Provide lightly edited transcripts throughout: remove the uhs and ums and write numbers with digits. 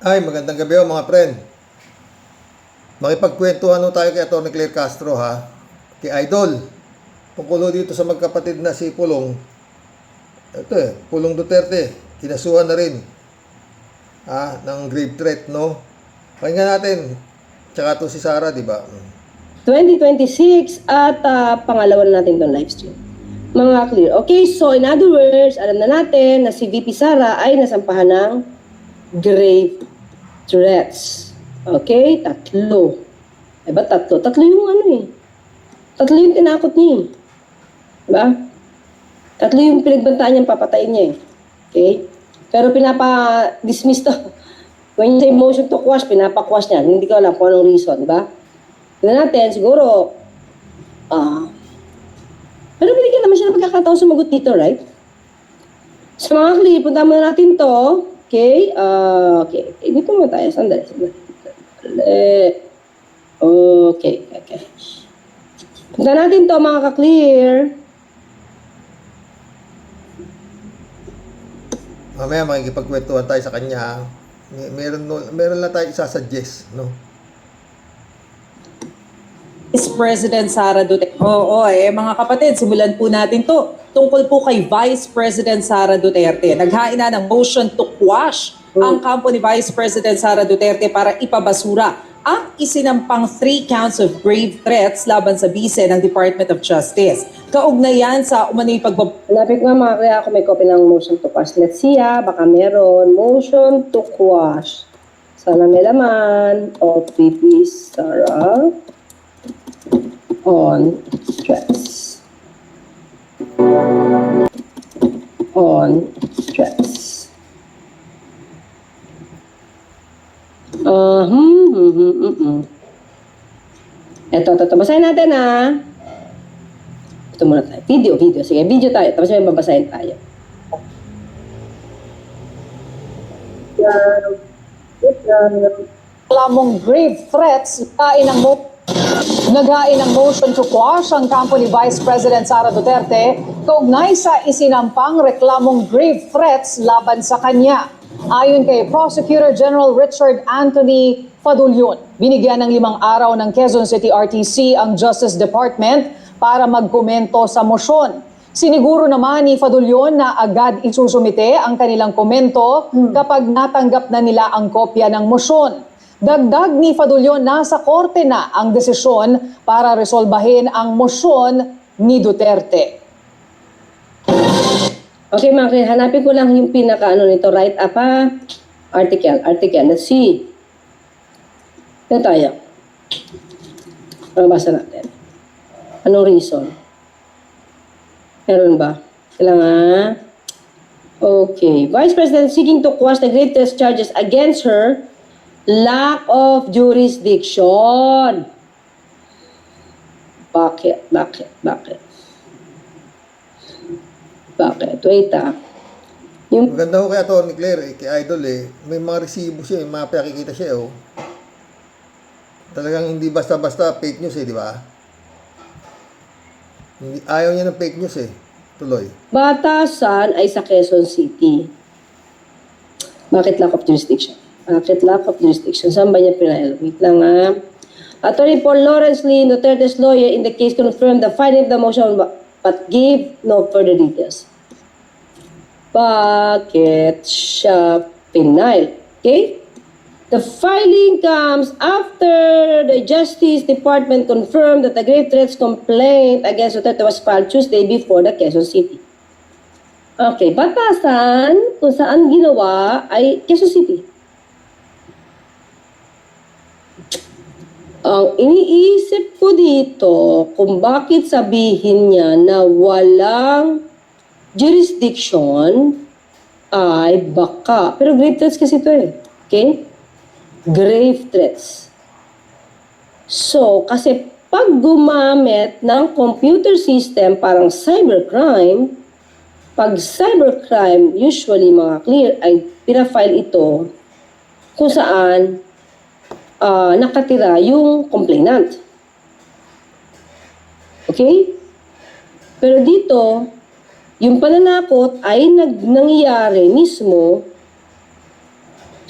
Ay, magandang gabi ho mga friend. Makipagkwentuhan ho tayo kay Atty. Claire Castro ha. Kay Idol. Tungkol ho dito sa magkapatid na si Pulong. Ito Pulong Duterte. Kinasuhan na rin. Ng grave threat, no? Pakinggan natin. Tsaka to si Sara, di ba? 2026 at pangalawa na natin itong live stream. Mga clear. Okay, so in other words, alam na natin na si VP Sara ay nasampahan ng grave threats. Okay, tatlo. Eh ba tatlo? Tatlo yung Tatlo yung tinakot niya. Diba? Tatlo yung pinagbantaan niyang papatayin niya eh. Okay? Pero pinapa-dismiss to. When you say motion to quash, pinapa-quash niya. Hindi ko alam kung anong reason, diba? Tignan natin, siguro, pero binigyan naman siya ng pagkakataon sumagot dito, right? Sa mga clip, punta muna natin to. Okay? Okay. Dito muna tayo. Sandali. Okay. Punta natin to, mga ka-clear. Mamaya makikipagkwentuhan tayo sa kanya ha. Meron lang tayo isasuggest, no? Vice President Sara Duterte. Mga kapatid, simulan po natin to. Tungkol po kay Vice President Sara Duterte. Naghain na ng motion to quash ang kampo ni Vice President Sara Duterte para ipabasura ang isinampang 3 counts of grave threats laban sa bise ng Department of Justice. Kaugnayan sa umano'y Hanapin ko nga mga kaya ako may copy ng motion to quash. Let's see baka meron. Motion to quash. Sana may laman. O VP Sara on stress. On stress. Ito. Basahin natin Ito muna tayo. Video. Sige, video tayo. Tapos may babasahin tayo. reklamong grave threats, naghain ng motion to quash ang kampo ni Vice President Sara Duterte kaugnay sa isinampang reklamong grave threats laban sa kanya. Ayon kay Prosecutor General Richard Anthony Fadulyon, binigyan ng 5 araw ng Quezon City RTC ang Justice Department para magkomento sa motion. Siniguro naman ni Fadulyon na agad isusumite ang kanilang komento kapag natanggap na nila ang kopya ng motion. Dagdag ni Fadulyon, nasa korte na ang desisyon para resolbahin ang motion ni Duterte. Okay, mga kaya, hanapin ko lang yung nito, write up article. Let's see. Ito tayo. Basa natin. Anong reason? Meron ba? Kailangan. Okay. Vice President seeking to quash the greatest charges against her. Lack of jurisdiction. Bakit? Wait Yung Maganda ho kay Atty. Claire, kay Idol may mga resibo siya, may mga pakikita siya Talagang hindi basta-basta fake news di ba? Ayaw niya ng fake news Tuloy. batasan ay sa Quezon City. Bakit lack of jurisdiction? Saan ba niya pinail? Wait lang Attorney Paul Lawrence Lee, Duterte's lawyer in the case, confirmed the finding of the motion but gave no further details. Bakit siya pinail? Okay? The filing comes after the Justice Department confirmed that the grave threats complaint against Duterte was filed Tuesday before the Quezon City. Okay, batasan kung saan ginawa ay Quezon City. Ang iniisip ko dito kung bakit sabihin niya na walang jurisdiction ay baka. Pero grave threats kasi ito Okay? Grave threats. So, kasi pag gumamit ng computer system parang cybercrime, pag cybercrime, usually mga clear, ay pinafile ito kung saan nakatira yung complainant. Okay? Pero dito, yung pananakot ay nangyayari mismo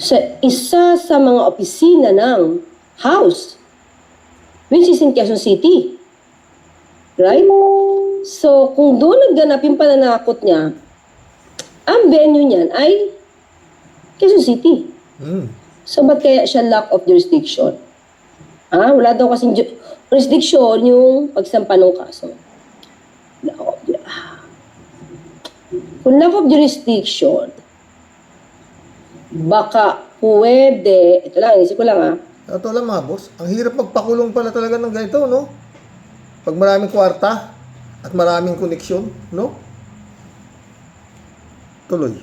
sa isa sa mga opisina ng House, which is in Quezon City. Right? So, kung doon nagganap yung pananakot niya, ang venue niyan ay Quezon City. So, ba't kaya siya lack of jurisdiction? Wala daw kasing jurisdiction yung pagsampa ng kaso. Kung lack of jurisdiction, baka pwede, ito lang, isip ko lang Ito lang mga boss, ang hirap magpakulong pala talaga ng ganito, no? Pag maraming kwarta at maraming koneksyon, no? Tuloy.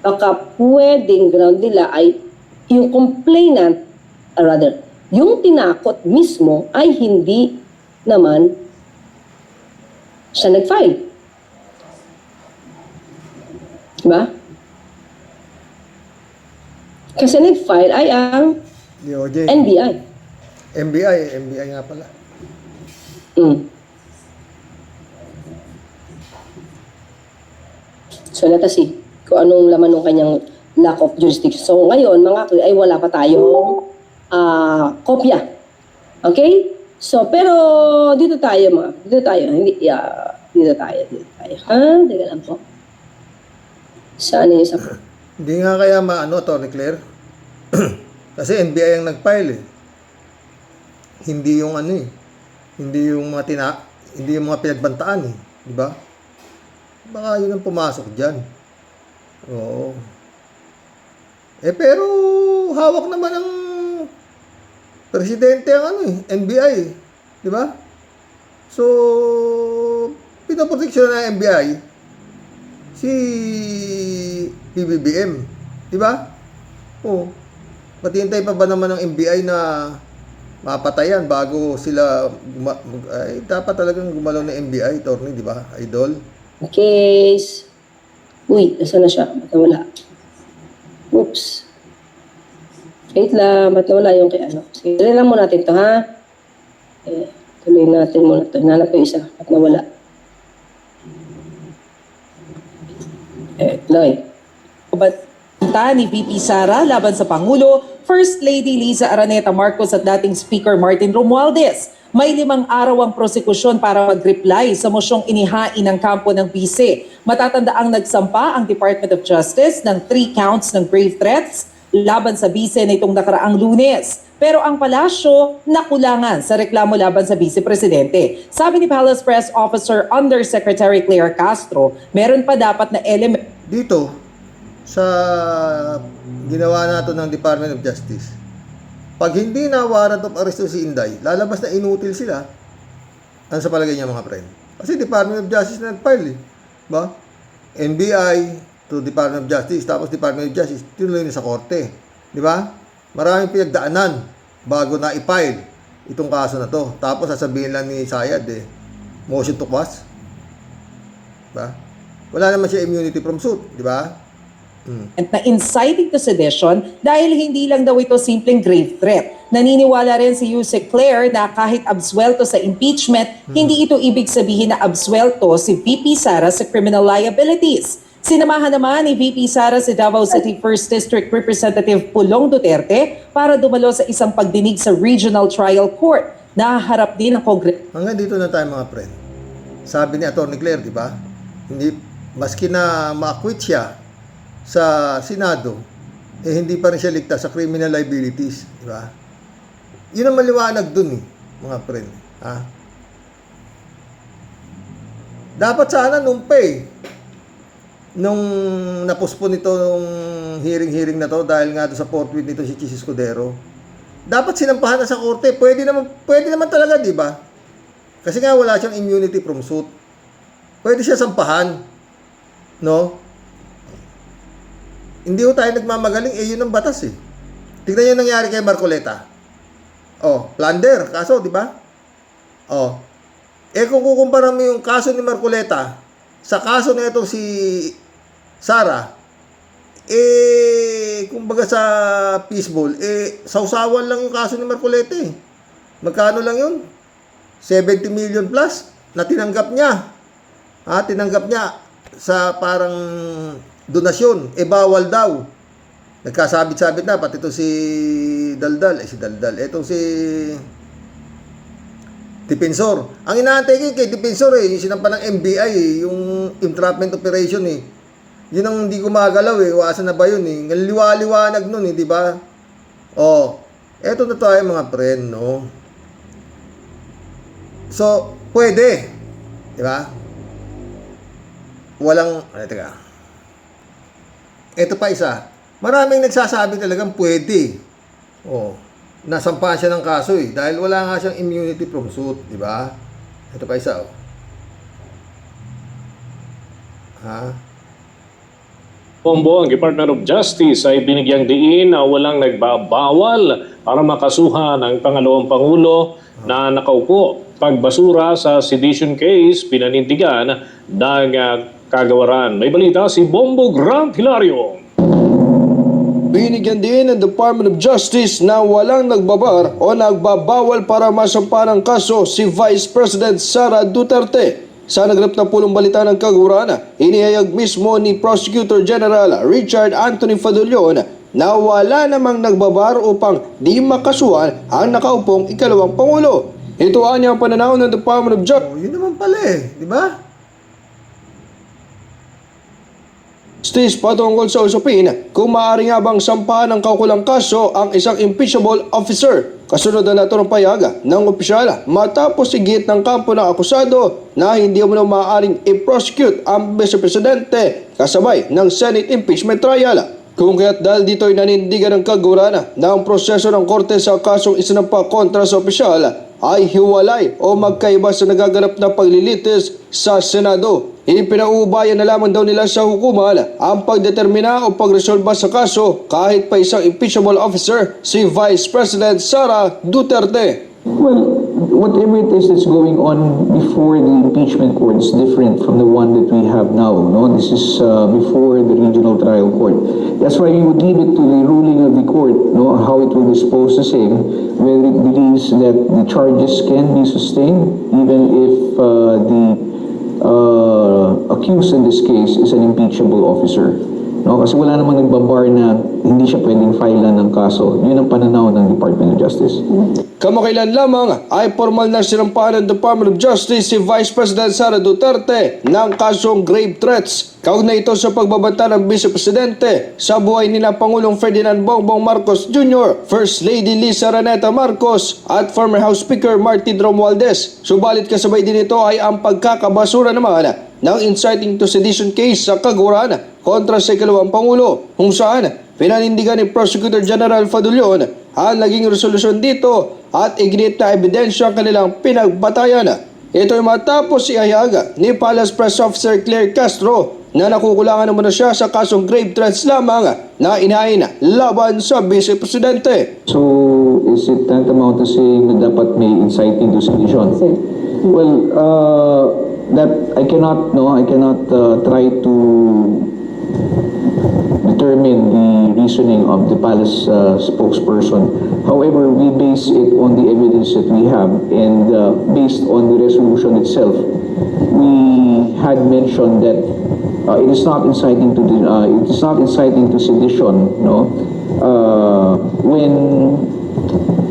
baka pwedeng ground nila ay yung complainant, rather, yung tinakot mismo ay hindi naman siya nag-file. Diba? Kasi nag-file ay ang DOJ. NBI. MBI nga pala. So, natasi kung anong laman ng kanyang lack of jurisdiction. So, ngayon, mga kapatid, ay wala pa tayong kopya. Okay? So, pero dito tayo, dito tayo. Dito tayo. Teka lang po. Saan yung isa po? Hindi nga kaya Attorney Claire? Kasi NBI ang nag-file eh. Hindi yung hindi yung mga pinagbantaan eh. Di ba? Baka yun ang pumasok dyan. Oo. Pero hawak naman ng presidente ang NBI. Di ba? So, pinaproteksyon ng NBI si PBBM. Di ba? Oo. Matihintay pa ba naman ng NBI na mapatayan bago sila dapat talagang gumalaw ng NBI, Attorney, di ba? Idol. Case. Uy, nasa na siya? Ba't nawala? Oops. Wait lang, ba't nawala yung kay ano? Sige, tuloy lang muna natin ito, ha? Tuloy natin muna ito. Hinanap ko yung isa. Ba't nawala? Tuloy. Banta ni VP Sara laban sa Pangulo, First Lady Liza Araneta Marcos at dating Speaker Martin Romualdez. May 5 araw ang prosekusyon para mag-reply sa mosyong inihain ng kampo ng bise. Matatandaang nagsampa ang Department of Justice ng 3 counts ng grave threats laban sa bise nitong nakaraang Lunes. Pero ang palasyo nakulangan sa reklamo laban sa vice-presidente. Sabi ni Palace Press Officer Undersecretary Claire Castro, meron pa dapat na element Dito, sa ginawa nato ng Department of Justice, pag hindi na warrant of arrest si Inday, lalabas na inutil sila. Ano sa palagay niya mga friend? Kasi Department of Justice na nag-file ba? NBI to Department of Justice, tapos Department of Justice, tinuloy na sa korte. Di ba? Maraming pinagdaanan bago na i-file itong kaso na to. Tapos sasabihin lang ni Sayad motion to quash. Ba? Wala naman siya immunity from suit, di ba? na inciting to sedition dahil hindi lang daw ito simpleng grave threat. Naniniwala rin si Yusek Claire na kahit absuelto sa impeachment, hindi ito ibig sabihin na absuelto si VP Sara sa criminal liabilities. Sinamahan naman ni VP Sara si Davao City 1st District Representative Pulong Duterte para dumalo sa isang pagdinig sa Regional Trial Court. Naharap din ang Kongreso. Hanggang dito na tayo mga friend. Sabi ni Atty. Claire, di ba? Hindi, maski na ma-acquit siya sa Senado, hindi pa rin siya ligtas sa criminal liabilities, di ba? Yun ang maliwanag dun mga friend. Dapat sana nung napospon nito nung hearing na to dahil nga doon sa forthwith nito si Chis Escudero, dapat sinampahan na sa korte. Pwede naman talaga, di ba? Kasi nga wala siyang immunity from suit. Pwede siya sampahan, no? Hindi ko tayo nagmamagaling, yun ang batas Tignan yung nangyari kay Marcoleta. Plunder, kaso, di ba? Kung kukumpara mo yung kaso ni Marcoleta sa kaso na itong si Sara, kumbaga sa peaceful, sausawan lang yung kaso ni Marcoleta Magkano lang yun? 70 million plus na tinanggap niya. Tinanggap niya sa parang donasyon, bawal daw. Nagkasabit-sabit na, pati ito si Daldal. Si Daldal. Itong si Dipensor. Ang inaantay ko kay Dipensor yung sinampan ng NBI yung entrapment operation Yun ang hindi gumagalaw Iwasan na ba yun Liwa-liwanag nun di ba? Eto na tayo mga friend, no? So, pwede. Di ba? Walang, teka. Ito pa isa. Maraming nagsasabi talagang pwede. Nasampahan siya ng kaso dahil wala nga siyang immunity from suit, di ba? Ito pa isa, Bombo, ang Department of Justice ay binigyang diin na walang nagbabawal para makasuhan ang pangalawang Pangulo na nakaupo. Pagbasura sa sedition case, pinanindigan ng kagawaran. May balita si Bombo Grant Hilario. Binigyan din ng Department of Justice na walang nagbabar o nagbabawal para masampa ng kaso si Vice President Sara Duterte. Sa naganap na pulong balita ng kagawaran, inihayag mismo ni Prosecutor General Richard Anthony Fadulyon na wala namang nagbabar upang di makasuhan ang nakaupong ikalawang Pangulo. Ito ang pananaw ng Department of Justice. Yun naman pala di ba? Patungkol sa usapin kung maaari nga bang sampahan ng kaukulang kaso ang isang impeachable officer. Kasunod na nato ng payaga ng opisyal matapos igit ng kampo ng akusado na hindi mo maaaring i-prosecute ang Vice Presidente kasabay ng Senate impeachment trial. Kung kaya't dahil dito ay nanindigan ng kagawaran na ang proseso ng korte sa kasong isinampa kontra sa opisyal ay hiwalay o magkaiba sa nagaganap na paglilitis sa Senado. Ipinauubayan na lamang daw nila sa hukuman ang pagdetermina o pagresolba sa kaso kahit pa isang impeachable officer si Vice President Sara Duterte. Well, whatever it is that's going on before the impeachment court is different from the one that we have now. No, this is before the regional trial court. That's why we would leave it to the ruling of the court, no, how it will dispose the same, whether it believes that the charges can be sustained, even if the accused in this case is an impeachable officer. No, kasi wala namang nagbabar na hindi siya pwedeng filean ng kaso. Yun ang pananaw ng Department of Justice. Kamakailan lamang ay formal na sinampahan ng Department of Justice si Vice President Sara Duterte ng kasong grave threats. Kaugnay ito sa pagbabanta ng Vice Presidente sa buhay ni Pangulong Ferdinand Bongbong Marcos Jr., First Lady Liza Araneta Marcos at former House Speaker Martin Romualdez. Subalit kasabay din ito ay ang pagkakabasura naman ng inciting to sedition case sa kagawaran kontra sa ikalawang Pangulo, kung saan pinanindigan ni Prosecutor General Fadulyon ang naging resolusyon dito at iginit na ebidensya ang kanilang pinagbatayan. Ito ay matapos ihayag ni Palace Press Officer Claire Castro na nakukulangan naman na siya sa kasong grave threats lamang na inahin laban sa Vice Presidente. So, is it tantamount to saying na dapat may inciting to sedition? Well, that I cannot try to determine the reasoning of the palace spokesperson. However, we base it on the evidence that we have, and based on the resolution itself, we had mentioned that it is not inciting to sedition, no, when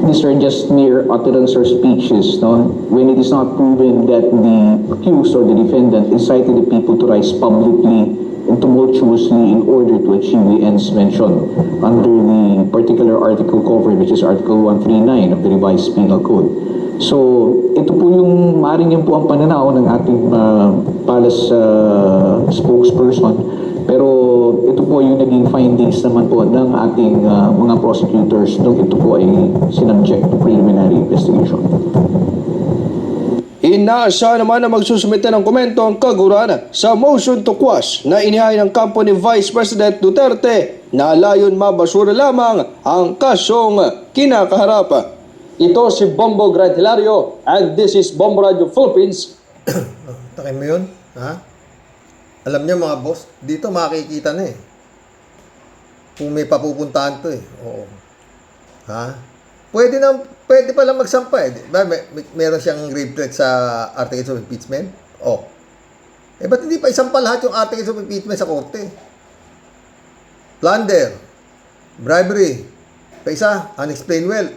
these are just mere utterance or speeches, no, when it is not proven that the accused or the defendant incited the people to rise publicly and tumultuously in order to achieve the ends mentioned under the particular article covered, which is Article 139 of the Revised Penal Code. So, ito po yung maaaring yan po ang pananaw ng ating palace spokesperson. Pero ito po yung naging findings naman po ng ating mga prosecutors nung ito po ay sinubject to preliminary investigation. Inaasahan naman na magsusumite ng komento ang kagawaran sa motion to quash na inihain ng kampo ni Vice President Duterte na layon mabasura lamang ang kasong kinakaharap. Ito si Bombo Grant Hilario and this is Bombo Radio Philippines. Takin mo yun, ha? Alam niyo mga boss, dito makikita na kung may papupuntahan to Oo. Ha? Pwede pa lang magsampa meron siyang grave threat sa articles of impeachment. Ba't hindi pa isampa lahat yung articles of impeachment sa korte? Plunder, bribery. Pa isa, unexplained wealth.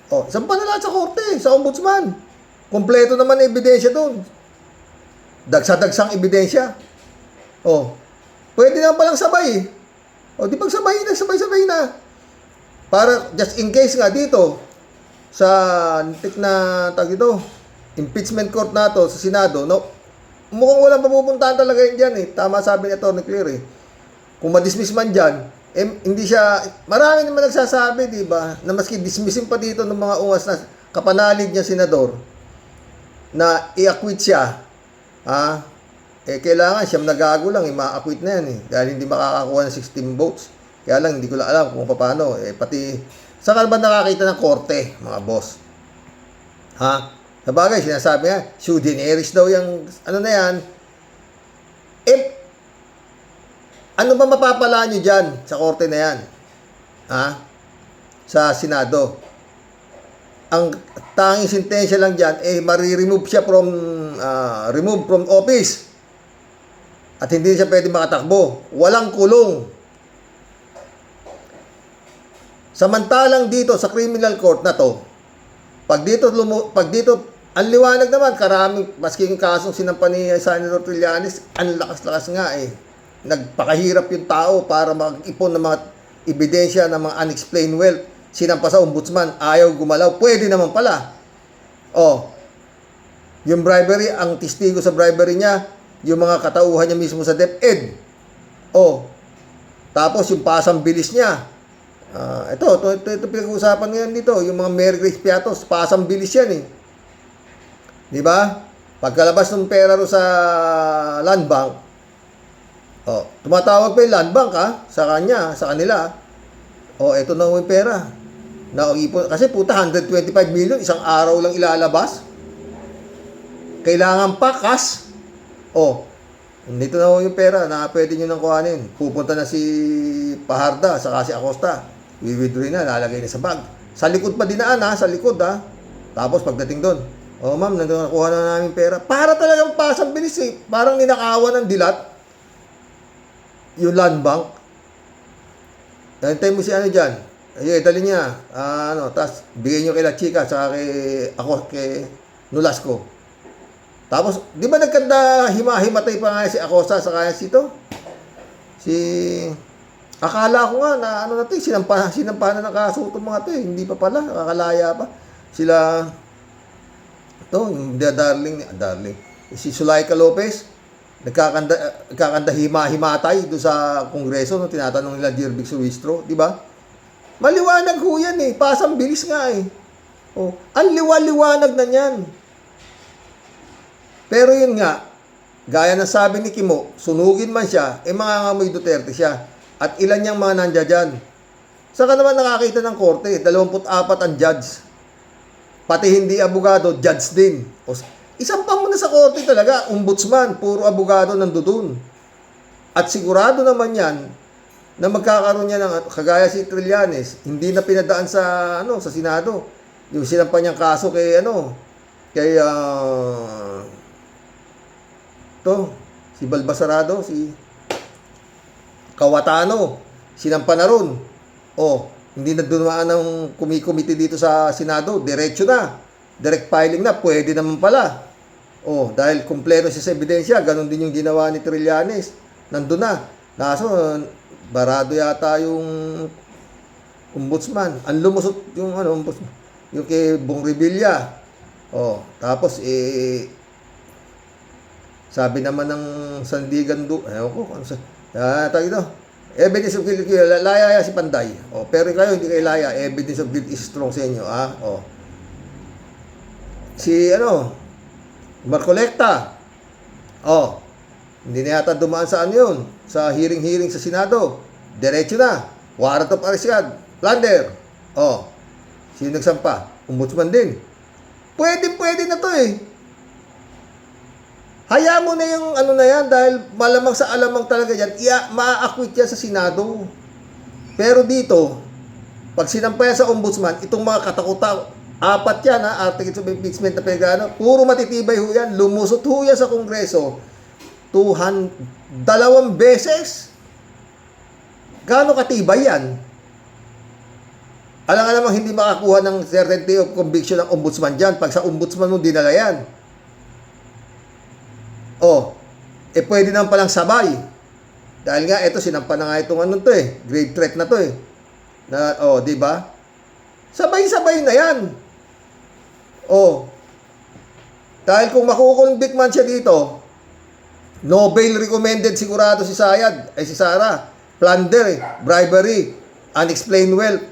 O, sampa na lahat sa korte, sa ombudsman. Kompleto naman ang ebidensya doon. Dagsa-dagsang ebidensya. O, pwede naman palang sabay. O, di pagsabay na, sabay-sabay na. Para, just in case nga dito, sa nitik na tag ito, impeachment court na to, sa Senado, no, mukhang walang papupuntahan talaga yun dyan eh. Tama sabi ni Atty. Clear eh. Kung madismiss man dyan, hindi siya, marami naman nagsasabi, di ba, na maski dismissin pa dito ng mga ungas na kapanalig niya senador, na i-acquit siya, kailangan siyang nagago lang, ma-acquit na yan eh, dahil hindi makakakuha ng 16 votes. Kaya lang, hindi ko lang alam kung paano, pati, saan ka ba nakakita ng korte, mga boss? Sabagay, sinasabi nga, sui generis daw yung, ano na yan, ano ba mapapala nyo dyan sa korte na yan? Sa Senado. Ang tanging sentensya lang dyan, remove siya from, remove from office. At hindi siya pwede makatakbo. Walang kulong. Samantalang dito sa criminal court na to, pag dito, ang liwanag naman, karaming, maski yung kasong sinampa ni Senator Trillanes, ang lakas-lakas nga eh. Nagpakahirap yung tao para mag-ipon ng mga ebidensya ng mga unexplained wealth. Sinampa sa ombudsman, ayaw gumalaw. Pwede naman pala. Yung bribery, ang testigo sa bribery niya, yung mga katauhan niya mismo sa DepEd. Tapos yung pasang bilis niya. Ito pinag-uusapan ngayon dito, yung mga Mary Grace Piatos, pasang bilis yan eh. Di ba? Pagkalabas ng pera ro sa land bank, tumatawag pa yung land bank sa kanila. Ito na yung pera. Kasi puta, 125 million, isang araw lang ilalabas. Kailangan pa cash. Dito na yung pera na pwede nyo nang kuhanin. Pupunta na si Paharda, saka si Acosta. Withdraw na, lalagay na sa bag. Sa likod pa dinaan sa likod Tapos pagdating doon, ma'am, nakuha na namin pera. Para talagang pasang bilis eh. Parang ninakawan ng dilat. Yung land bank. Hintay mo si ano dyan. Dali niya. Tapos bigay nyo kay La Chica, saka kay Nolasco. Tapos, di ba nagkanda himatay pa nga si Acosta saka akala ko nga na sinampahan na ng kaso itong mga hindi pa pala, nakakalaya pa. Sila, yung darling, si Sulaika Lopez, nagkakanda himatay doon sa Kongreso, tinatanong nila Jirbix Suistro, di ba? Maliwanag ho yan eh, pasang bilis nga eh. Ang liwanag na yan. Pero yun nga, gaya ng sabi ni Kimo, sunugin man siya, mangangamoy Duterte siya. At ilan niyang mga nandiyan dyan. Saan ka naman nakakita ng korte? 24 ang judge. Pati hindi abogado, judge din. Isang pa muna sa korte talaga, ombudsman, puro abogado nandoon. At sigurado naman yan, na magkakaroon niya ng, kagaya si Trillanes, hindi na pinadaan sa Senado. Yung sinampa niyang kaso kay si Balbasarado, si Kawatano, sinampa na ron. Hindi na dumaan ng committee dito sa Senado, diretso na. Direct filing na, pwede naman pala. Dahil kumpleto siya sa ebidensya, ganun din yung ginawa ni Trillanes. Nandun na. Kaso, barado yata yung ombudsman. Ang lumusot yung ombudsman. Yung kay Bong Revilla. Tapos, sabi naman ng Sandigan tawag ito, evidence of guilt, laya si Panday. Pero kayo, hindi kayo laya. Evidence of guilt is strong sa inyo. Si, Marcolecta. Hindi na yata dumaan sa yun. Sa hearing sa Senado. Diretso na. Warrant of arrest yan. Plunder. Sino nagsampa? Ombudsman din. Pwede na to eh. Hayaan mo na yung na yan dahil malamang sa alamang talaga yan, ma-acquit yan sa Senado. Pero dito, pag sinampaya sa ombudsman, itong mga katakuta, 4 yan articles of impeachment na puro matitibay ho yan, lumusot ho yan sa Kongreso, 2 beses. Gaano katibay yan? Alam nga namang hindi makakuha ng certainty of conviction ng ombudsman dyan pag sa ombudsman mo dinala yan. Pwede naman palang sabay. Dahil nga, eto, sinampa na nga itong ano to grave threat na to di ba? Sabay-sabay na yan. Dahil kung makukonvict man siya dito, no bail recommended sigurado si Sara. Plunder, bribery, unexplained wealth.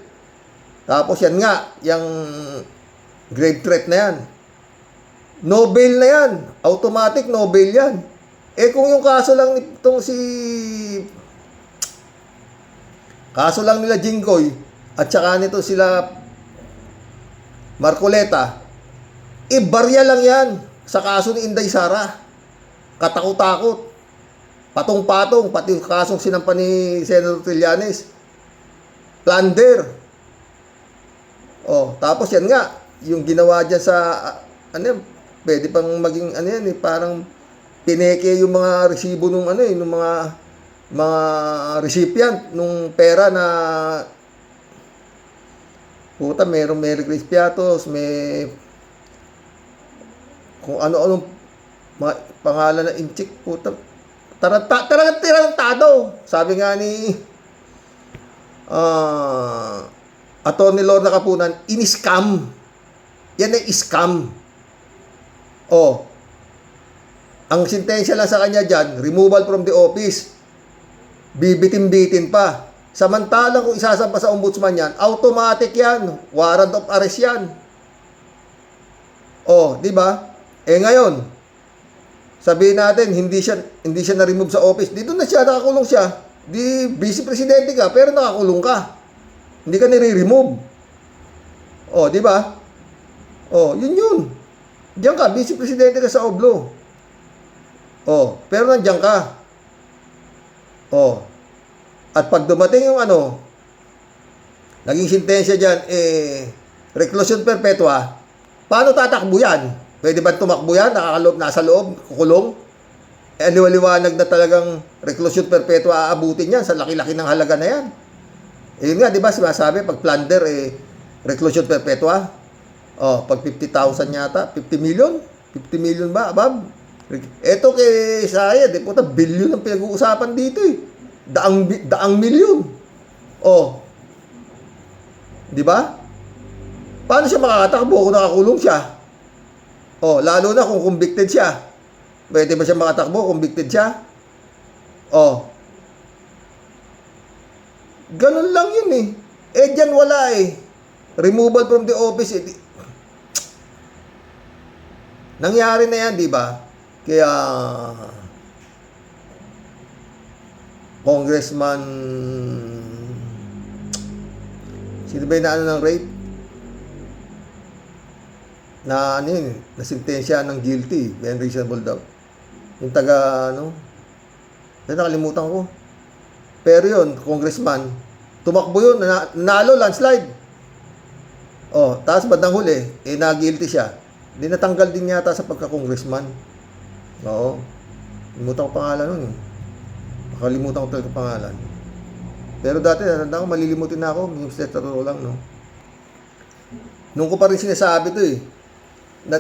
Tapos yan nga, yung grave threat na yan. No bail na yan. Automatic no bail yan. Kung yung kaso lang nila Jinggoy at saka nito sila Marcoleta, barya lang yan sa kaso ni Inday Sara. Katakot-takot. Patong-patong, pati yung kasong sinampa ni Senator Trillanes. Plunder. Tapos yan nga, yung ginawa dyan sa, pwede pang maging, parang pineke yung mga resibo nung mga recipient nung pera na merong Merry Crispiatos, may kung ano-anong mga pangalan na inchik, tarantado. Sabi nga ni Atty. Lorna Kapunan, in-scam. Yan ay scam. Ang sentensya lang sa kanya dyan, removal from the office. Bibitin-bitin pa. Samantalang kung isasampa sa ombudsman yan, automatic yan. Warrant of arrest yan. Di ba? Ngayon, sabihin natin, hindi siya na-remove sa office. Dito na siya, nakakulong siya. Di, vice presidente ka, pero nakakulong ka. Hindi ka nire-remove. Di ba? Yun. Diyan ka, vice presidente ka sa Oblo. Pero nandiyan ka. At pag dumating yung naging sentensya dyan, reclusion perpetua, paano tatakbo yan? Pwede ba tumakbo yan? Nasa loob, kukulong? Liwaliwanag na talagang reclusion perpetua aabutin yan sa laki-laki ng halaga na yan. Yun nga, di ba, sinasabi, pag plunder, reclusion perpetua, pag 50,000 yata, 50 million? 50 million ba, Bob? Eto kay Saya, di po, billion ang pinag-uusapan dito daang milyon. Di ba? Paano siya makakatakbo kung nakakulong siya? Lalo na kung convicted siya. Pwede ba siya makatakbo kung convicted siya? Ganun lang yun dyan wala removal from the office. Nangyari na yan, di ba? Kaya Congressman sino ba yung ng rape? Na na sentensya ng guilty, beyond reasonable doubt. Yung nakalimutan ko. Pero yun, congressman, tumakbo yun, nanalo, landslide. Tapos bandang huli, na-guilty siya. Di natanggal din yata sa pagka-congressman. Limutan ko pangalan nun Nakalimutan ko talaga pangalan. Pero dati, natanda ko, malilimutin na ako. Yung totoo lang, Nung ko pa rin sinasabi to na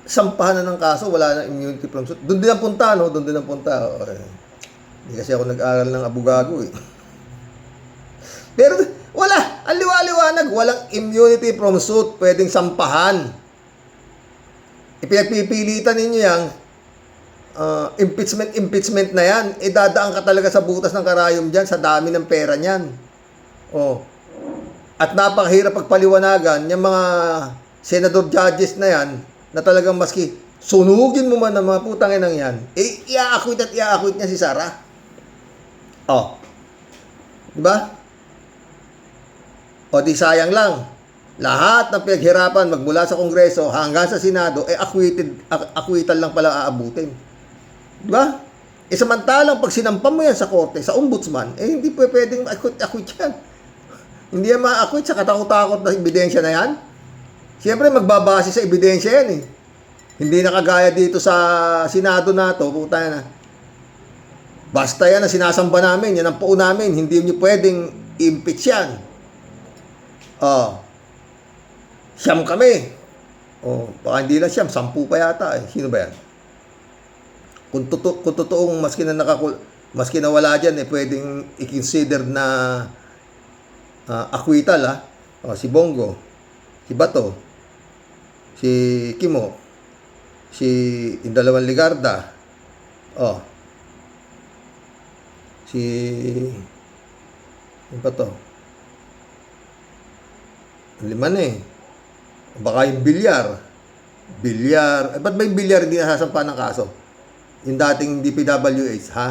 sampahan na ng kaso, wala na immunity from suit. Doon din ang punta, Doon din ang punta. Hindi kasi ako nag-aral ng abugago, Pero, wala. Ang liwaliwanag. Walang immunity from suit. Pwedeng sampahan. Ipinagpipilitan ninyo yang impeachment na yan. Dadaan ka talaga sa butas ng karayom dyan sa dami ng pera niyan. At napakahirap pagpaliwanagan yung mga senador judges na yan na talagang maski sunugin mo man ng mga putang inang yan, i-acquit niya si Sara. Diba? Di sayang lang. Lahat ng pinaghirapan magmula sa Kongreso hanggang sa Senado, acquittal lang pala aabutin. Diba? Samantalang pag sinampan mo yan sa korte, sa ombudsman, hindi pwedeng acquit yan. Hindi yan ma-acquit sa katakot-takot na ebidensya na yan. Siyempre, magbabase sa ebidensya yan Hindi na kagaya dito sa Senado na to, puta na. Basta yan ang sinasamba namin, yan ang puo namin, hindi nyo pwedeng impeach yan. Oh. Siyam kami. Oh, baka hindi lang siyam, 10 pa yata eh. Sino ba yan? Kung totoong maski na wala dyan, eh, pwedeng i-consider na acquittal, ha? Si Bongo, si Bato, si Kimo, si Indalawan Ligarda, si ano ba to? 5 na eh. Baka yung bilyar, ba't ba yung bilyar hindi nasasampa ng kaso? Yung dating DPWH, ha?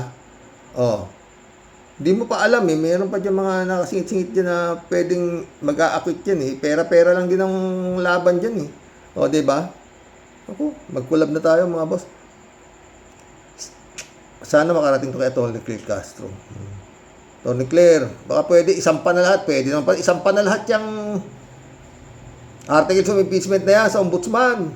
Hindi mo pa alam eh, mayroon pa dyan mga nakasingit-singit dyan na pwedeng mag-a-acquit yan eh. Pera-pera lang din ang laban dyan eh. Diba? Ako, mag-collab na tayo mga boss. Sana makarating to kay Tony Claire Castro. Tony Claire, baka pwede isampa na lahat. Pwede naman pa isampa na lahat yung articles of impeachment na yan sa ombudsman.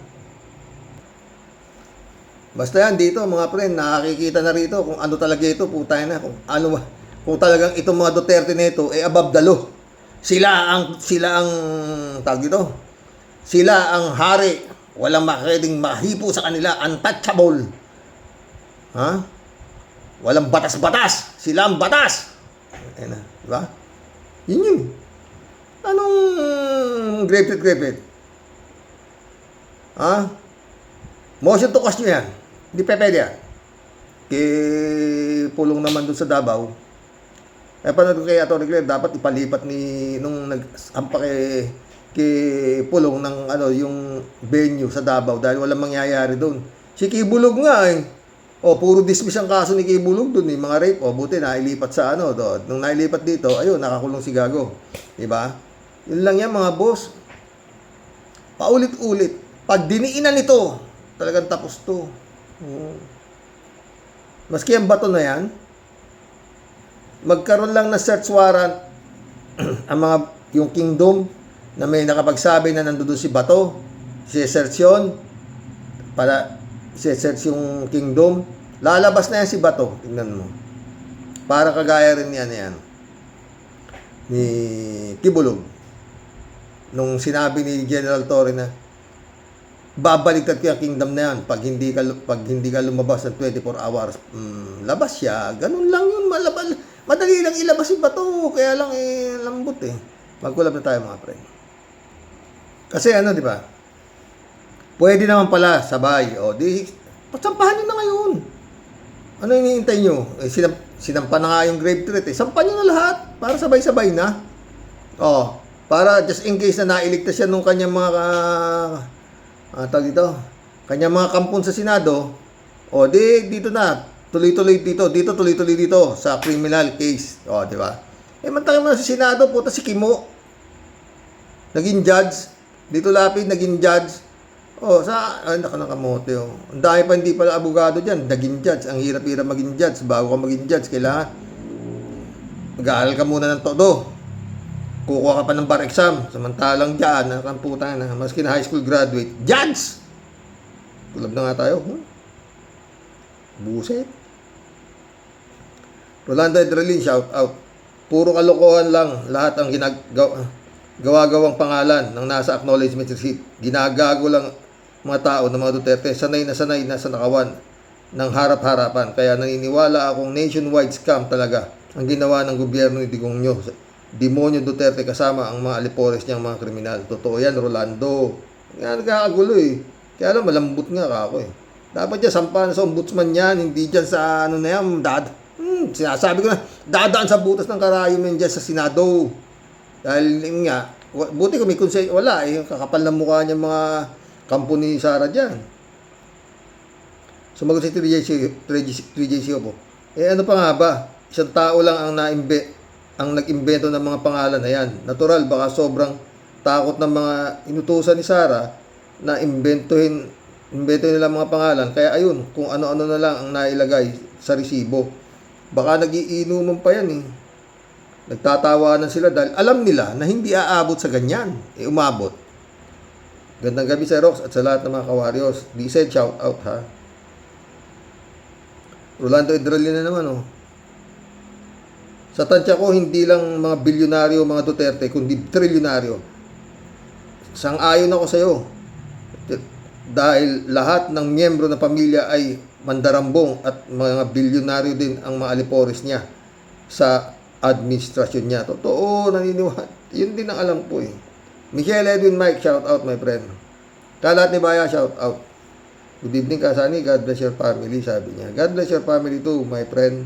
Basta yan dito mga friend, nakakikita na rito kung ano talaga ito, putay na, kung talagang itong mga Duterte nito ay above the law. Sila ang tawag dito. Sila ang hari. Walang pwedeng mahipo sa kanila, untouchable. Ha? Walang batas-batas. Sila ang batas. Ayun na, di ba? Yun. Anong grapit? Ha? Motion to question yan. Hindi pwede yan. Pulong naman dun sa Davao. Panood ko kay Atty. Claire, dapat ipalipat nung nag-ampa kay Pulong ng yung venue sa Davao dahil walang mangyayari doon. Si Kibulog nga eh. Puro dismiss ang kaso ni Kibulog doon eh, mga rape. Buti nailipat sa doon. Nung nailipat dito, ayun, nakakulong si Gago. Diba? Yun lang yan mga boss. Paulit-ulit. Pag diniinan nito, talagang tapos to. Maski ang Bato na yan, magkaroon lang ng search warrant ang yung kingdom na may nakapagsabi na nandoon si Bato, si-search yun, para si-search yung kingdom, lalabas na yan si Bato, tingnan mo. Para kagaya rin yan ni Kibulog. Nung sinabi ni General Torre na babaliktad ko yung kingdom na yan pag hindi ka lumabas ng 24 hours, labas siya. Ganun lang yun, madali lang ilabas si Bato, kaya lang lambot eh. Magkulab na tayo mga friend. Kasi di ba? Pwede naman pala sabay. Pasampahan nyo na ngayon. Ano hinihintay nyo? Sinampa na nga yung grave threat eh. Sampan nyo na lahat para sabay-sabay na. Para just in case na nailigtas siya nung kanyang mga kanyang mga kampon sa Senado, dito na, tuloy-tuloy dito sa criminal case. Di ba? Mantangin mo na sa Senado, puta si Kimo. Naging judge. Dito Lapid, naging judge. Nakamote. Ang dami pa hindi pala abogado dyan. Naging judge. Ang hirap-hirap maging judge. Bago ka maging judge, kailangan mag-aaral ka muna ng todo. Kukuha ka pa ng bar exam. Samantalang dyan, nakamputang na. Maski na high school graduate. Judge! Kulab na nga tayo. Buset. Rolando Edrelin, shout out. Puro kalokohan lang. Lahat ang gawa-gawang pangalan ng nasa acknowledgement receipt. Ginagago lang mga tao ng mga Duterte. Sanay na sa nakawan ng harap-harapan. Kaya naniniwala akong nationwide scam talaga ang ginawa ng gobyerno ni Digong Nyo. Demonyo Duterte kasama ang mga alipores niyang mga kriminal. Totoo yan, Rolando. Yan, nagkakagulo eh. Kaya alam, malambot nga ako eh. Dapat dyan, sampahan sa ombudsman yan. Hindi dyan sa sinasabi ko na, dadaan sa butas ng karayom yan dyan sa Senado. Dahil nga, buti kung may konsensya, wala eh. Kakapal ng mukha niya mga kampo ni Sara dyan. Sumagot si 3JCO po. Ano pa nga ba? Isang tao lang ang nag-imbento ng mga pangalan na yan. Natural, baka sobrang takot ng mga inutusan ni Sara na imbentohin nila mga pangalan. Kaya ayun, kung ano-ano na lang ang nailagay sa resibo. Baka nagiinuman pa yan eh. Nagtatawanan sila dahil alam nila na hindi aabot sa ganyan. Umabot. Gandang gabi sa Rox at sa lahat ng mga kawaryos. Di said, shout out ha. Rolando Edrelin na naman Sa tansya ko, hindi lang mga bilyonaryo, mga Duterte, kundi trilyonaryo. Sang-ayon ako sa iyo. Dahil lahat ng miyembro ng pamilya ay mandarambong at mga bilyonaryo din ang mga alipores niya sa administrasyon niya. Totoo, naniniwala. Yun din ang alam ko eh. Michelle Edwin Mike, shout out my friend. Kalat ni Baya, shout out. Good evening Kasani, God bless your family, sabi niya. God bless your family too, my friend.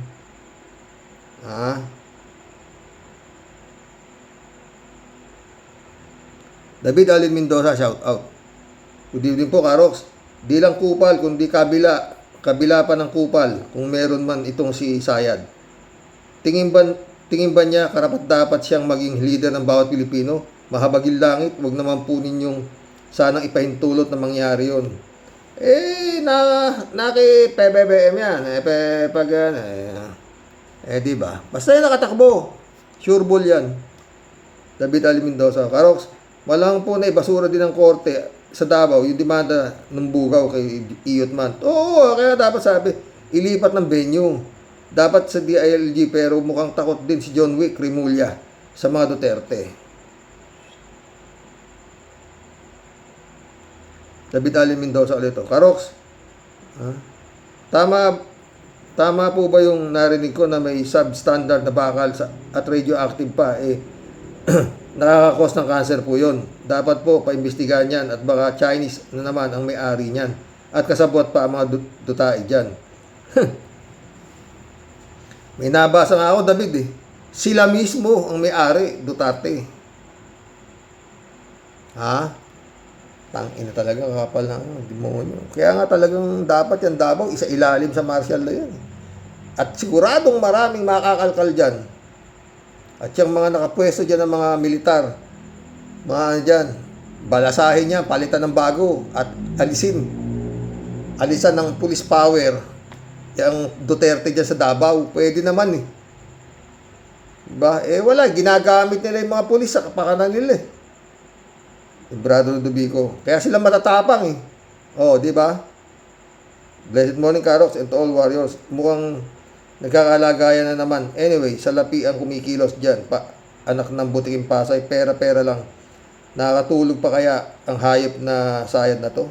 David Alin Mendoza, shout out. Good evening po, Karox. Di lang kupal, kundi kabila pa ng kupal, kung meron man itong si Sayad. Tingin ba niya karapat dapat siyang maging leader ng bawat Pilipino? Mahabagil langit, wag naman po ninyong sanang ipahintulot na mangyari yon. Naki-PBBM yan. Pag yan, di ba? Basta yan nakatakbo. Sure ball yan. David Ali Mendoza. Karox, walang po na ibasura din ng korte sa Davao yung demanda ng bugaw kay Iyot Man. Oo, kaya dapat sabi, ilipat ng venue. Dapat sa DILG, pero mukhang takot din si John Wick Rimulya sa mga Duterte. David Ali Mendoza ulit. Karox, tama po ba yung narinig ko na may substandard na bakal at radioactive pa? Nakakakos ng cancer po yun. Dapat po paimbestigahan yan at baka Chinese na naman ang may-ari niyan. At kasabot pa ang mga dutae dyan. May nabasa nga ako, David eh. Sila mismo ang may-ari, Duterte. Tangina talaga, kapal na demonyo. Kaya nga talagang dapat yan Davao, isa ilalim sa martial law yan. At siguradong maraming makakalkal dyan. At yung mga nakapwesto dyan ng mga militar, mga dyan, balasahin niya, palitan ng bago, at alisan ng police power, yung Duterte dyan sa Davao, pwede naman eh. Diba? Wala, ginagamit nila yung mga pulis sa kapakanan nila eh. Brother Dubico. Kaya sila matatapang eh. Di ba? Blessed morning, Karox, and to all warriors. Mukhang nagkakalagayan na naman. Anyway, salapi ang kumikilos dyan. Anak ng butiking Pasay, pera-pera lang. Nakakatulog pa kaya ang hayop na Sayad na to?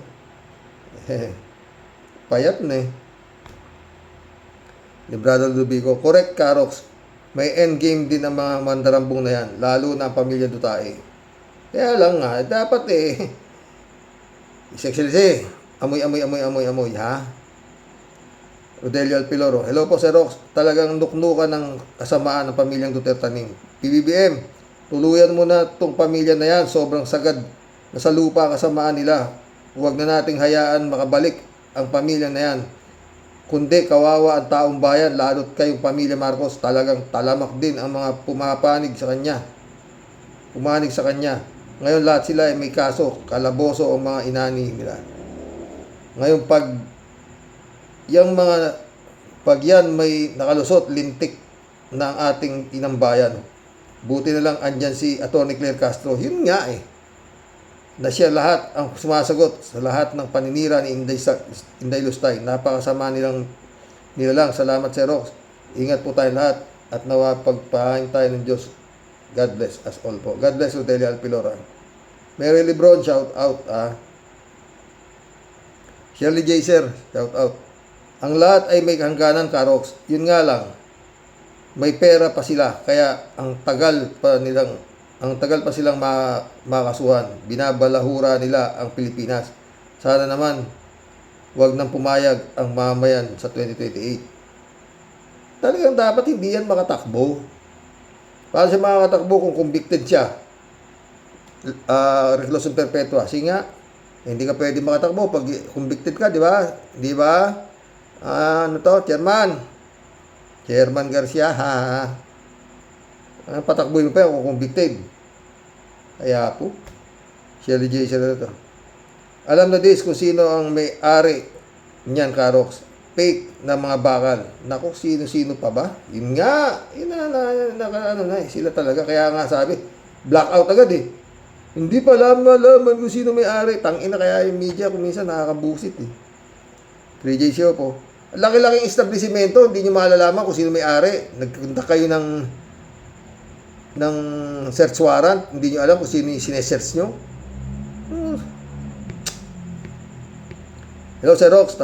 Payat na eh. Ni Brother Dubico. Correct, Karox. May endgame din ang mga mandarambong na yan. Lalo na ang pamilya Dutae. Kaya lang nga, dapat Sexy, amoy, ha? Rodelio Alpiloro. Hello po, Sir Rox. Talagang nuknukan ng kasamaan ng pamilyang Duterte Tanim. PBBM, tuluyan mo na tong pamilya na yan. Sobrang sagad na sa lupa kasamaan nila. Huwag na nating hayaan makabalik ang pamilya na yan. Kundi kawawa ang taong bayan, lalo't kayong pamilya Marcos. Talagang talamak din ang mga pumapanig sa kanya. Ngayon lahat sila ay may kaso, kalaboso o mga inani nila. Ngayon pag yan may nakalusot, lintik na ang ating inang bayan. Buti na lang andyan si Atty. Claire Castro. Yun nga eh. Na siya lahat ang sumasagot sa lahat ng paninira ni Inday Lustay. Napakasama nila lang. Salamat, Sir Rox. Ingat po tayo lahat at nawa pagpahain tayo ng Diyos. God bless us all po. God bless Rodelio Alpilora. Mary Lebron, shout out. Shirley J. Sir, shout out. Ang lahat ay may hangganan, Karox. Yun nga lang, may pera pa sila. Kaya ang tagal pa silang makasuhan. Binabalahura nila ang Pilipinas. Sana naman, wag nang pumayag ang mamayan sa 2028. Talagang dapat hindi yan makatakbo. Paano siya makakatakbo kung convicted siya? Reclusion perpetua. Kasi nga, hindi ka pwede makatakbo pag convicted ka, di ba? Di ba? Chairman Garcia, patakboy mo pa kung convicted. Kaya po, Shirley J. Sir, alam na dis kung sino ang may-ari niyan, Karox. Fake na mga bakal. Naku, sino-sino pa ba? Yun nga, sila talaga. Kaya nga sabi, blackout agad eh. Hindi pa malaman kung sino may-ari. Tangina kaya yung media kung minsan nakakabusit eh. 3J Show po. Laki-laking establishmento, hindi nyo malalaman kung sino may-ari. Nagpunta kayo ng ng search warrant, hindi nyo alam kung sino yung sinesearch nyo. Hello, Sir Rox.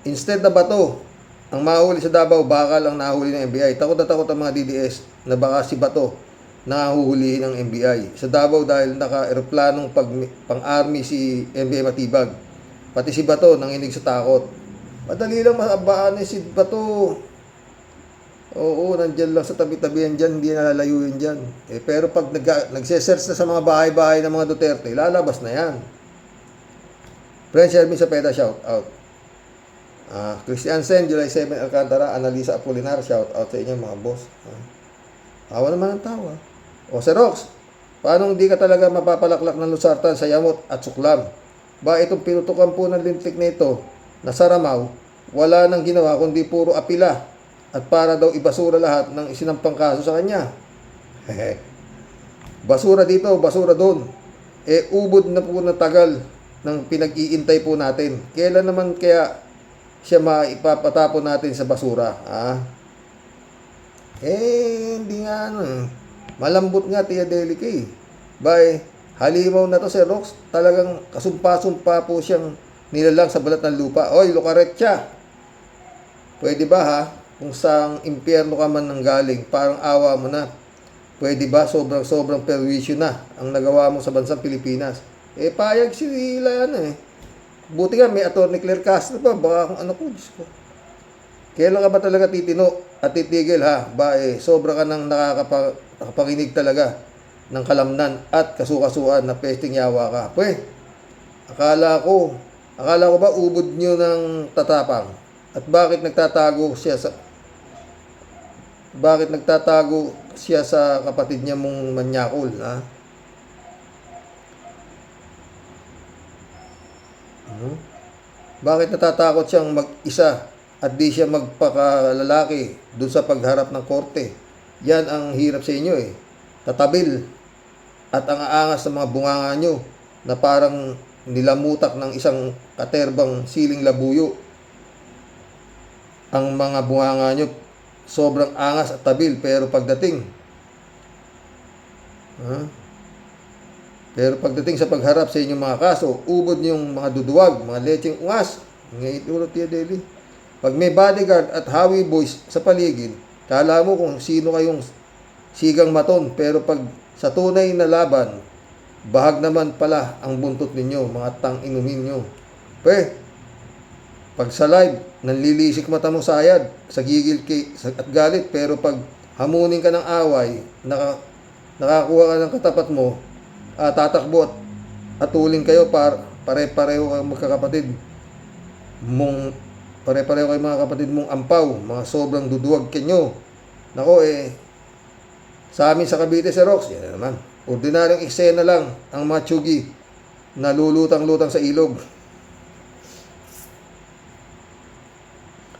Instead na Bato ang mahuli sa Davao, bakal ang nahuli ng NBI. Takot na takot ang mga DDS na baka si Bato nahuhulihin ng NBI. Sa Davao dahil naka-aeroplanong pang-army si NBI matibag. Pati si Bato nanginig sa takot. Madali lang maabaan si Bato. Oo, nandyan lang sa tabi-tabi yan dyan, hindi nalalayo yun dyan. Pero pag nagsesearch na sa mga bahay-bahay ng mga Duterte, lalabas na yan. Friend Shermin Sapeta, shout out. Christian Sen, July 7, Alcantara, Analisa Apolinar, shout out sa inyo mga boss. Awa naman ang tawa. O Sir Rox, paano hindi ka talaga mapapalaklak ng lusartan sa yamot at suklam? Ba itong pinutukan po ng lintik na ito, na Saramaw, wala nang ginawa kundi puro apila at para daw ibasura lahat ng isinampang kaso sa kanya. Basura dito, basura doon. Ubod na po na tagal ng pinag-iintay po natin. Kailan naman kaya siya maipapatapon natin sa basura? Hindi nga malambot nga Tia Delica eh. Bye. Halimaw na to Sir Rox. Talagang kasumpa-sumpa po siyang nilalang sa balat ng lupa. Oy, Lucaretcha. Pwede ba ha? Kung saang impyerno ka man nang galing, parang awa mo na. Pwede ba sobrang perwisyo na ang nagawa mo sa bansang Pilipinas? Payag sila Buti nga may Atty. Claire Castro pa. Baka kung ano ko, Diyos ko. Kailan ka ba talaga titino at titigil ha? Sobra ka nang nakapakinig talaga ng kalamnan at kasukasuan na pesting yawa ka. Akala ko ba ubod nyo ng tatapang? At bakit nagtatago siya sa kapatid niya mong manyakol, ha? Bakit natatakot siyang mag-isa at di siya magpakalalaki doon sa pagharap ng korte? Yan ang hirap sa inyo Tatabil at ang aangas ng mga bunganga nyo na parang nilamutak ng isang katerbang siling labuyo. Ang mga bunganga nyo sobrang angas at tabil pero pagdating sa pagharap sa inyong mga kaso, ubod yung mga duduwag, mga lecheng ungas. Ngayon ulit Tia Deli. Pag may bodyguard at hawi boys sa paligid, kala mo kung sino kayong sigang maton, pero pag sa tunay na laban, bahag naman pala ang buntot ninyo, mga tang-inumin nyo. Pag sa live, nanlilisik mata mo sayad, sa gigil at galit, pero pag hamunin ka ng away, nakakuha ka ng katapat mo, tatakbo at tuling kayo pare-pareho kayong magkakapatid mong pare-pareho kayo mga kapatid mong ampaw, mga sobrang duduwag kanyo. Nako sa amin sa Cavite, Sir Rox, yan naman. Ordinaryong eksena lang ang mga tsugi na lulutang-lutang sa ilog.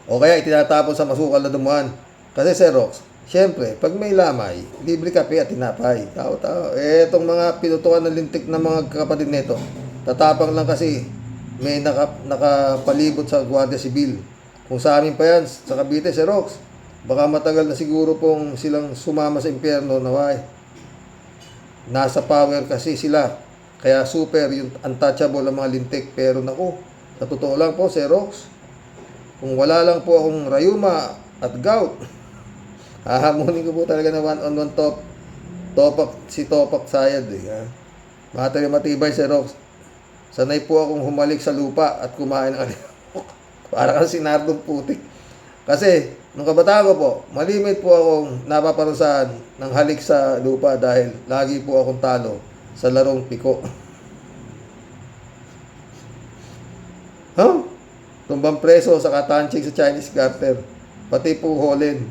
O kaya itinatapon sa masukal na dumuhan. Kasi Sir Rox, siyempre, pag may lamay, libre kape at tinapay. Tao. Etong mga pinutukan ng lintik ng mga kapatid nito, tatapang lang kasi may nakapalibot sa Guardia Civil. Kung sa amin pa yan, sa Cavite, Sir Rox, baka matagal na siguro pong silang sumama sa impyerno naway. Nasa power kasi sila. Kaya super yung untouchable ang mga lintik. Pero naku, sa totoo lang po, Sir Rox, kung wala lang po akong rayuma at gout, hahamunin ko po talaga na one-on-one Topak Sayad matibay Sir Rox. Sanay po akong humalik sa lupa at kumain ng alimok. Para kang sinardong putik. Kasi, nung kabataan ko po, malimit po akong napaparusahan ng halik sa lupa dahil lagi po akong talo sa larong piko. Tumbang preso sa katanching sa Chinese Garter. Pati po Holland.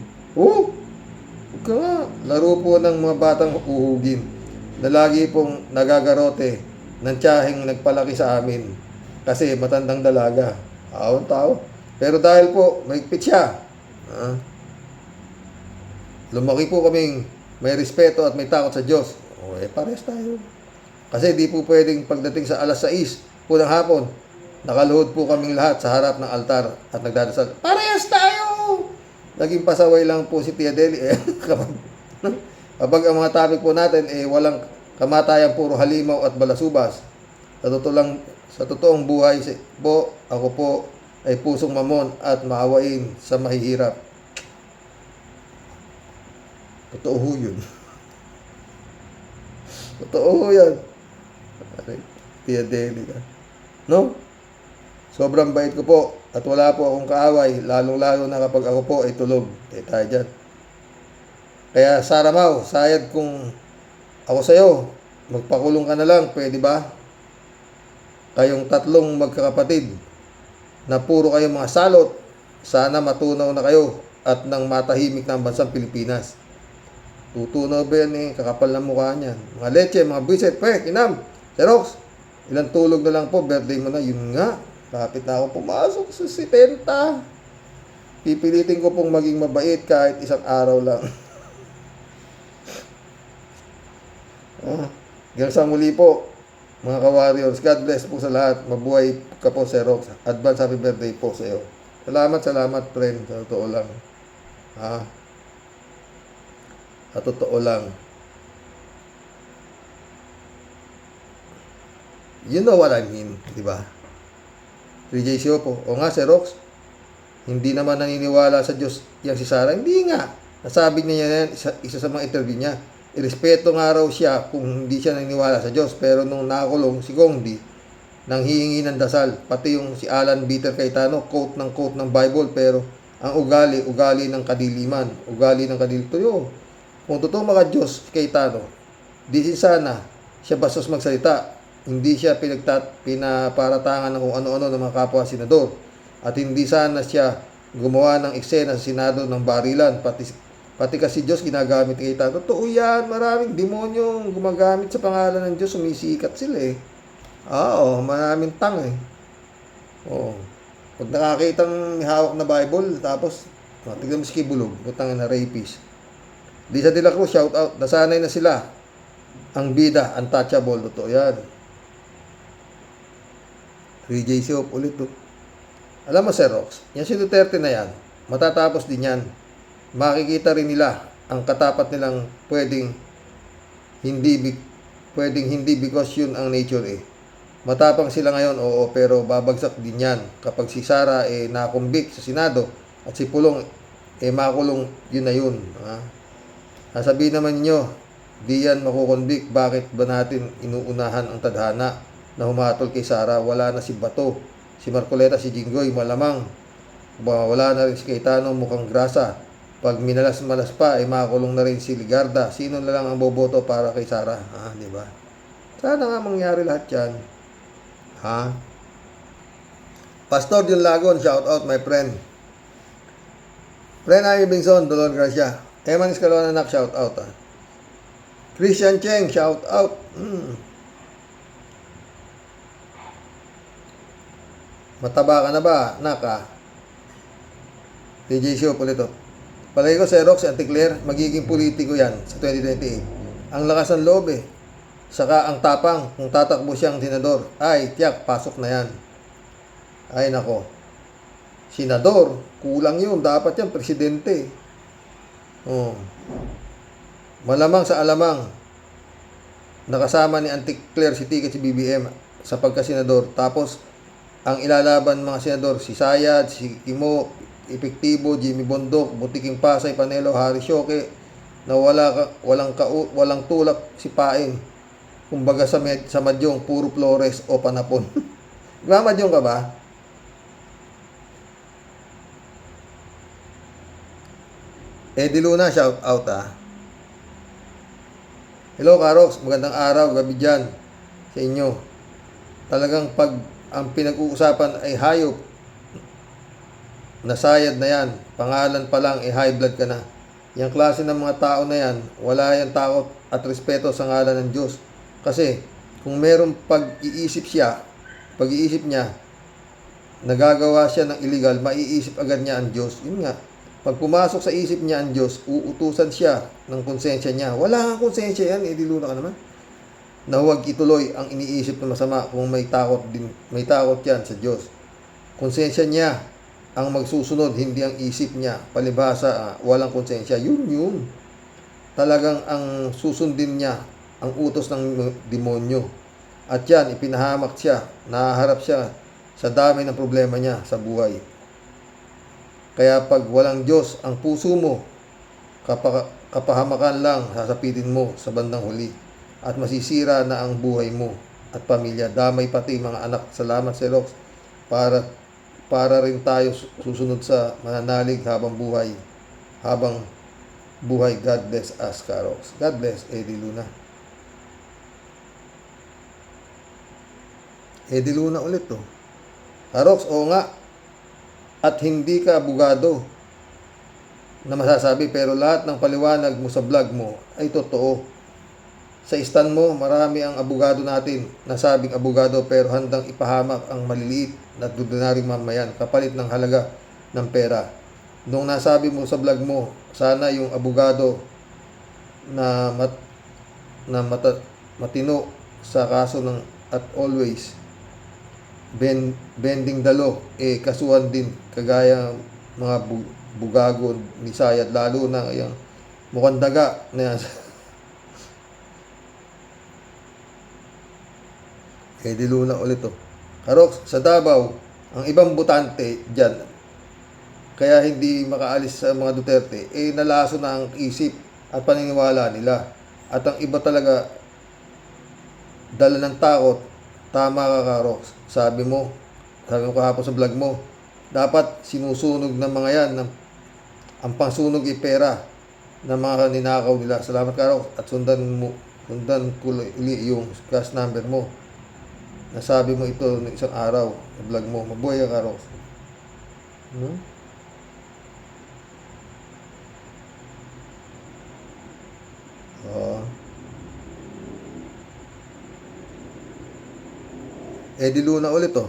Laro po ng mga batang uhugin na lagi pong nagagarote ng tiyaheng nagpalaki sa amin kasi matandang dalaga. Tao. Pero dahil po mahigpit siya, lumaki po kaming may respeto at may takot sa Diyos. Pares tayo. Kasi di po pwedeng pagdating sa alas 6 po ng hapon, nakaluhod po kaming lahat sa harap ng altar at nagdadasal. Parehas tayo! Naging pasaway lang po si Tia Deli. Kapag ang mga topic po natin walang kamatayan, puro halimaw at balasubas, sa totoong buhay po, ako po ay pusong mamon at maawain sa mahihirap. Totoo ho yun. Totoo ho yan. Tia Deli ka. No? Sobrang bait ko po at wala po akong kaaway, lalong-lalo na kapag ako po ay tulog. Tayo dyan. Kaya Sara Mau, sayad kung ako sa'yo, magpakulong ka na lang, pwede ba? Kayong tatlong magkakapatid na puro kayong mga salot, sana matunaw na kayo at nang matahimik na ang bansang Pilipinas. Tutunaw ba yan kakapal na mukha niyan? Mga leche, mga biset, kinam, Xerox, ilang tulog na lang po, birthday mo na, yun nga. Kapit na ako pumasok sa 70. Pipilitin ko pong maging mabait kahit isang araw lang. Hanggang sa muli po, mga ka-warriors. God bless po sa lahat. Mabuhay ka po, Xerox. Advance happy birthday po sa iyo. Salamat, friend. Sa totoo lang. Sa totoo lang. You know what I mean, di ba? 3J Siopo. O nga, Xerox, hindi naman naniniwala sa Diyos yang si Sarah. Hindi nga. Nasabi niya yan, isa sa mga interview niya. Irespeto nga raw siya kung hindi siya naniniwala sa Diyos. Pero nung nakakulong si Gongdi, nang hihingi ng dasal, pati yung si Alan Peter Cayetano, quote ng Bible, pero ang ugali ng kadiliman. Ugali ng kadilito. Kung totoo mga Diyos si Cayetano, di sana siya bastos magsalita. Hindi siya pinaparatangan ng kung ano-ano ng mga kapwa senador. At hindi sana siya gumawa ng eksena sa Senado ng barilan. Pati kasi Diyos ginagamit kita. Totoo yan. Maraming demonyo gumagamit sa pangalan ng Diyos. Sumisikat sila maraming tang Pag nakakitang hawak na Bible, tapos tignan mo si Kibulog, butang na rapist. Lisa de la Cruz, shout out. Nasanay na sila. Ang bida, untouchable. Totoo yan. 3J Siop, ulit do. Alam mo, Xerox, yan si Duterte na yan, matatapos din yan. Makikita rin nila ang katapat nilang pwedeng hindi because yun ang nature Matapang sila ngayon, oo, pero babagsak din yan. Kapag si Sara nakumbik sa Senado at si Pulong makulong, yun na yun. Sasabihin naman nyo, di yan makukonvict, bakit ba natin inuunahan ang tadhana na humatol kay Sara? Wala na si Bato, si Marcoleta, si Jinggoy, malamang. Wala na rin si Cayetano, mukhang grasa. Pag minalas-malas pa, makulong na rin si Ligarda. Sino na lang ang boboto para kay Sara? Di ba? Sana nga mangyari lahat yan. Pastor John Lagon, shout out my friend. Friend Ay Bingson, Dolor Gracia. Eman Escalona anak, shout out. Christian Cheng, shout out. Mataba ka na ba, nak DJ Show po nito. Palagi ko, Xerox, Anticlair, magiging politiko yan sa 2028. Ang lakas ng loob Saka ang tapang, kung tatakbo siyang senador. Ay, tiyak, pasok na yan. Ay, nako. Senador, kulang yun. Dapat yan, presidente. Malamang sa alamang, nakasama ni Anticlair si Ticket si BBM sa pagkasenador. Tapos, ang ilalaban mga senador, si Sayad, si Kimo, Epektibo, Jimmy Bondok, Butiking Pasay, Panelo, Harry Shoke, na walang tulak si Pain. Kumbaga sa Madyong, puro Flores o Panapon. Madyong ka ba? Eddie Luna, shout out Hello, Karox. Magandang araw, gabi dyan sa inyo. Talagang pag ang pinag-uusapan ay hayop, nasayad na yan. Pangalan pa lang, high blood ka na. Yang klase ng mga tao na yan, wala yan takot at respeto sa ngalan ng Diyos. Kasi, kung merong pag-iisip niya, nagagawa siya ng illegal, maiisip agad niya ang Diyos. Yun nga, pag pumasok sa isip niya ang Diyos, uutusan siya ng konsensya niya. Wala kang konsensya yan, diluna ka naman. Na huwag ituloy ang iniisip na masama kung may takot yan sa Diyos. Konsensya niya ang magsusunod, hindi ang isip niya. Palibhasa, walang konsensya. Yun. talagang ang susundin niya ang utos ng demonyo. At yan, ipinahamak siya, nahaharap siya sa dami ng problema niya sa buhay. Kaya pag walang Diyos ang puso mo, kapahamakan lang sasapitin mo sa bandang huli at masisira na ang buhay mo at pamilya, damay pati mga anak. Salamat si Rox para rin tayo susunod sa mananalig habang buhay. God bless us, Karox. God bless, Eddie Luna. Eddie Luna ulit to. Karox, oo nga. At hindi ka abogado na masasabi, pero lahat ng paliwanag mo sa vlog mo ay totoo. Sa stand mo, marami ang abogado natin na sabing abogado pero handang ipahamak ang maliliit na ordinaryong mamayan kapalit ng halaga ng pera. Nung nasabi mo sa vlog mo, sana yung abogado na matino sa kaso ng at always bending the law, kasuhan din kagaya mga bugago ni Sayad, lalo na yung mukhang daga na di Luna ulit to. Karox, sa Davao, ang ibang botante dyan, kaya hindi makaalis sa mga Duterte, nalaso na ang isip at paniniwala nila. At ang iba talaga, dala ng takot. Tama ka, Karox. Sabi mo kahapon sa vlog mo, dapat sinusunog ng mga yan, ang pangsunog pera ng mga ninakaw nila. Salamat, Karox. At sundan ko uli yung cash number mo. Nasabi mo ito ng isang araw sa vlog mo. Mabuhay ka, Karox. Eddie Luna ulit to.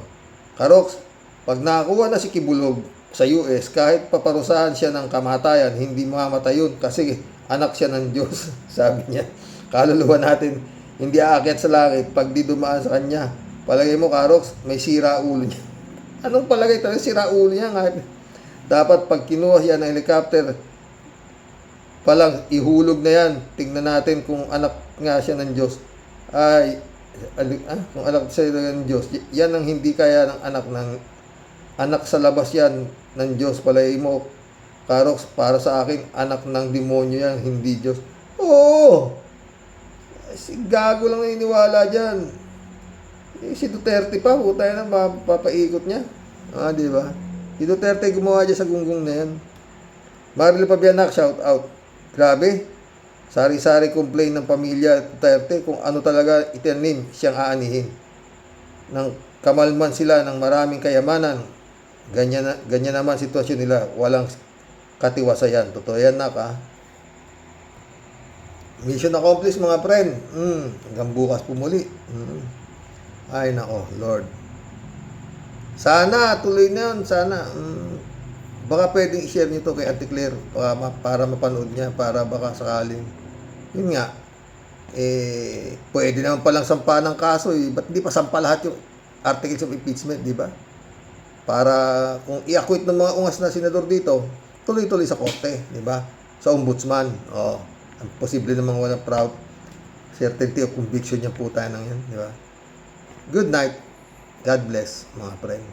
Karox, pag nakakuha na si Kibulog sa US, kahit paparusahan siya ng kamatayan, hindi mamamatay yun kasi anak siya ng Diyos. Sabi niya, kaluluwa natin hindi aakyat sa langit pag di dumaan sa kanya. Palagay mo, Karox, may sira ulo niya. Anong palagay talaga sira ulo niya? Dapat pag kinuha siya ng helicopter, palang ihulog na yan. Tingnan natin kung anak nga siya ng Diyos. Kung anak siya ng Diyos, yan ang hindi kaya ng anak sa labas yan ng Diyos. Palagay mo, Karox, para sa akin, anak ng demonyo yan, hindi Diyos. Oo! Si gago lang naniniwala dyan. Si Duterte pa, puta na mapapaikot niya. Di ba? Si Duterte gumawa dyan sa gunggong na yan. Maril Pabianak, shout out. Grabe. Sari-sari complain ng pamilya Duterte kung ano talaga itanim siyang aanihin. Nang kamalman sila ng maraming kayamanan, ganyan naman sitwasyon nila. Walang katiwasayan. Totoo yan, Nak, ha? Mission accomplished, mga friend. Hanggang bukas pumuli. Ay, nako, Lord. Sana, tuloy na yun. Sana. Baka pwedeng i-share nyo to kay Ate Claire para mapanood niya, para baka sakaling. Yun nga. Pwede naman palang sampa ng kaso. Ba't di pa sampa lahat yung articles of impeachment, di ba? Para kung i-acquit ng mga ungas na senador dito, tuloy-tuloy sa korte, di ba? Sa ombudsman. Ang posible namang walang proud certainty of conviction niya, puta nang yan, di ba? Good night. God bless, mga friend.